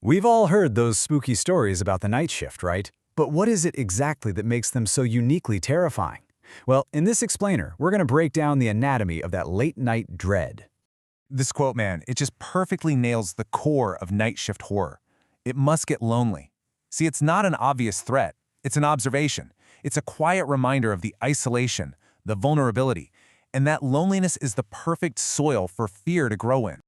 We've all heard those spooky stories about the night shift, right? But what is it exactly that makes them so uniquely terrifying? Well, in this explainer, we're going to break down the anatomy of that late-night dread. This quote, man, it just perfectly nails the core of night shift horror. It must get lonely. See, it's not an obvious threat. It's an observation. It's a quiet reminder of the isolation, the vulnerability, and that loneliness is the perfect soil for fear to grow in.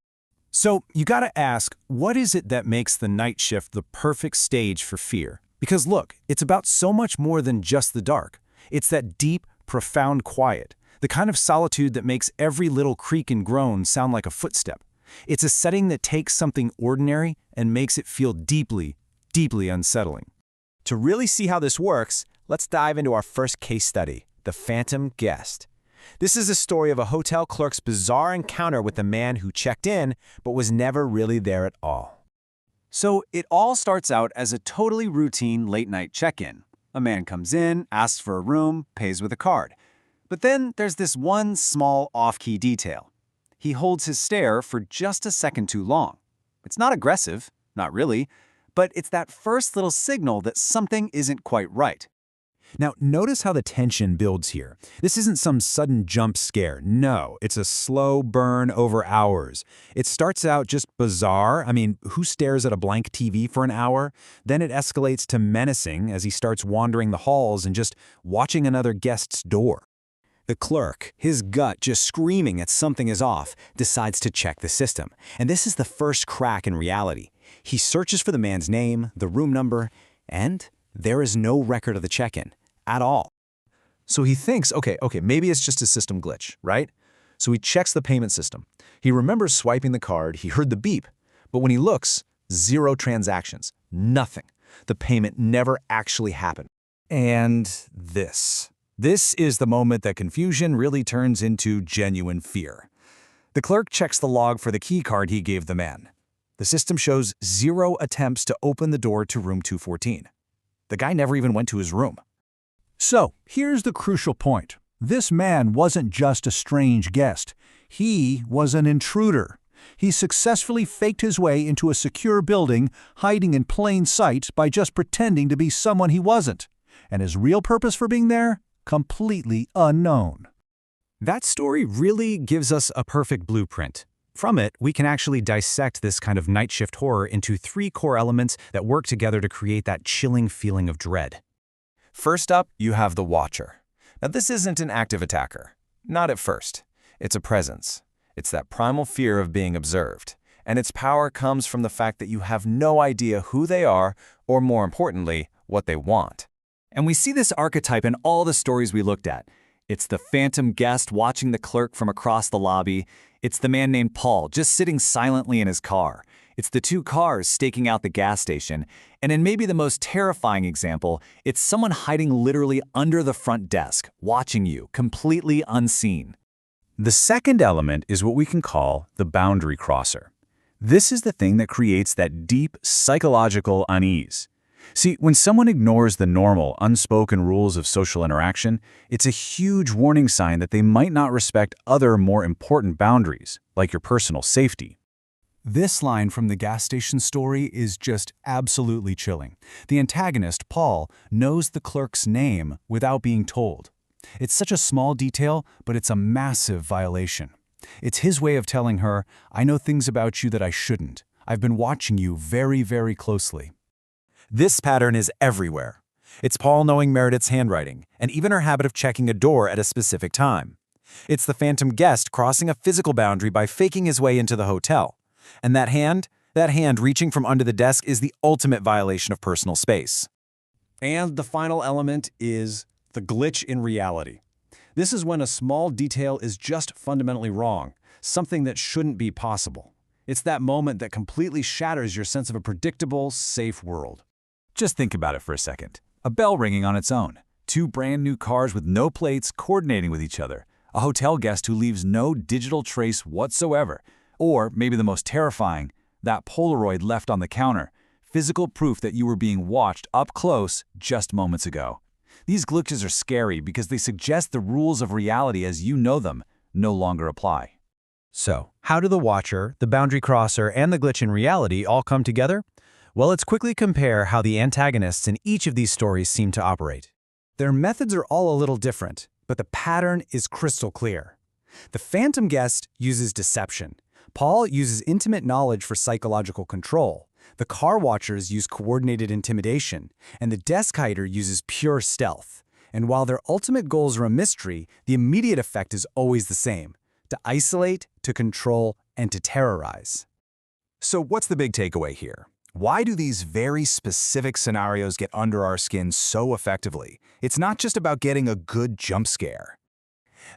So, you gotta ask, what is it that makes the night shift the perfect stage for fear? Because look, it's about so much more than just the dark. It's that deep, profound quiet, the kind of solitude that makes every little creak and groan sound like a footstep. It's a setting that takes something ordinary and makes it feel deeply, deeply unsettling. To really see how this works, let's dive into our first case study, the Phantom Guest. This is a story of a hotel clerk's bizarre encounter with a man who checked in but was never really there at all. So it all starts out as a totally routine late-night check-in. A man comes in, asks for a room, pays with a card. But then there's this one small off-key detail. He holds his stare for just a second too long. It's not aggressive, not really, but it's that first little signal that something isn't quite right. Now, notice how the tension builds here. This isn't some sudden jump scare. No, it's a slow burn over hours. It starts out just bizarre. Who stares at a blank TV for an hour? Then it escalates to menacing as he starts wandering the halls and just watching another guest's door. The clerk, his gut just screaming that something is off, decides to check the system. And this is the first crack in reality. He searches for the man's name, the room number, and there is no record of the check-in at all. So he thinks, okay, maybe it's just a system glitch, right? So he checks the payment system. He remembers swiping the card, he heard the beep, but when he looks, 0 transactions, nothing. The payment never actually happened. And this is the moment that confusion really turns into genuine fear. The clerk checks the log for the key card he gave the man. The system shows 0 attempts to open the door to room 214. The guy never even went to his room. So, here's the crucial point. This man wasn't just a strange guest. He was an intruder. He successfully faked his way into a secure building, hiding in plain sight by just pretending to be someone he wasn't. And his real purpose for being there? Completely unknown. That story really gives us a perfect blueprint. From it, we can actually dissect this kind of night shift horror into 3 core elements that work together to create that chilling feeling of dread. First up, you have the Watcher. Now, this isn't an active attacker. Not at first. It's a presence. It's that primal fear of being observed. And its power comes from the fact that you have no idea who they are, or more importantly, what they want. And we see this archetype in all the stories we looked at. It's the phantom guest watching the clerk from across the lobby. It's the man named Paul just sitting silently in his car. It's the 2 cars staking out the gas station. And in maybe the most terrifying example, it's someone hiding literally under the front desk, watching you, completely unseen. The second element is what we can call the boundary crosser. This is the thing that creates that deep psychological unease. See, when someone ignores the normal, unspoken rules of social interaction, it's a huge warning sign that they might not respect other more important boundaries, like your personal safety. This line from the gas station story is just absolutely chilling. The antagonist, Paul, knows the clerk's name without being told. It's such a small detail, but it's a massive violation. It's his way of telling her, I know things about you that I shouldn't. I've been watching you very, very closely. This pattern is everywhere. It's Paul knowing Meredith's handwriting, and even her habit of checking a door at a specific time. It's the phantom guest crossing a physical boundary by faking his way into the hotel. And that hand reaching from under the desk is the ultimate violation of personal space. And the final element is the glitch in reality. This is when a small detail is just fundamentally wrong, something that shouldn't be possible. It's that moment that completely shatters your sense of a predictable, safe world. Just think about it for a second. A bell ringing on its own. 2 brand new cars with no plates coordinating with each other. A hotel guest who leaves no digital trace whatsoever. Or, maybe the most terrifying, that Polaroid left on the counter. Physical proof that you were being watched up close just moments ago. These glitches are scary because they suggest the rules of reality as you know them no longer apply. So, how do the Watcher, the boundary crosser, and the glitch in reality all come together? Well, let's quickly compare how the antagonists in each of these stories seem to operate. Their methods are all a little different, but the pattern is crystal clear. The phantom guest uses deception. Paul uses intimate knowledge for psychological control. The car watchers use coordinated intimidation, and the desk hider uses pure stealth. And while their ultimate goals are a mystery, the immediate effect is always the same: to isolate, to control, and to terrorize. So what's the big takeaway here? Why do these very specific scenarios get under our skin so effectively? It's not just about getting a good jump scare.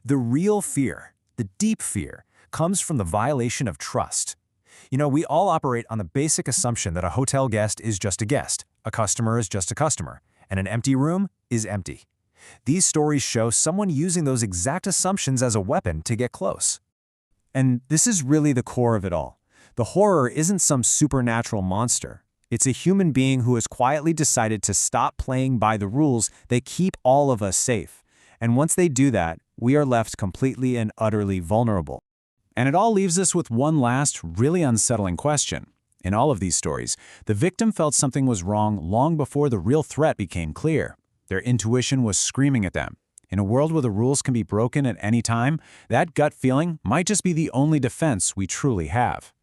The real fear, the deep fear, comes from the violation of trust. You know, we all operate on the basic assumption that a hotel guest is just a guest, a customer is just a customer, and an empty room is empty. These stories show someone using those exact assumptions as a weapon to get close. And this is really the core of it all. The horror isn't some supernatural monster. It's a human being who has quietly decided to stop playing by the rules that keep all of us safe. And once they do that, we are left completely and utterly vulnerable. And it all leaves us with one last, really unsettling question. In all of these stories, the victim felt something was wrong long before the real threat became clear. Their intuition was screaming at them. In a world where the rules can be broken at any time, that gut feeling might just be the only defense we truly have.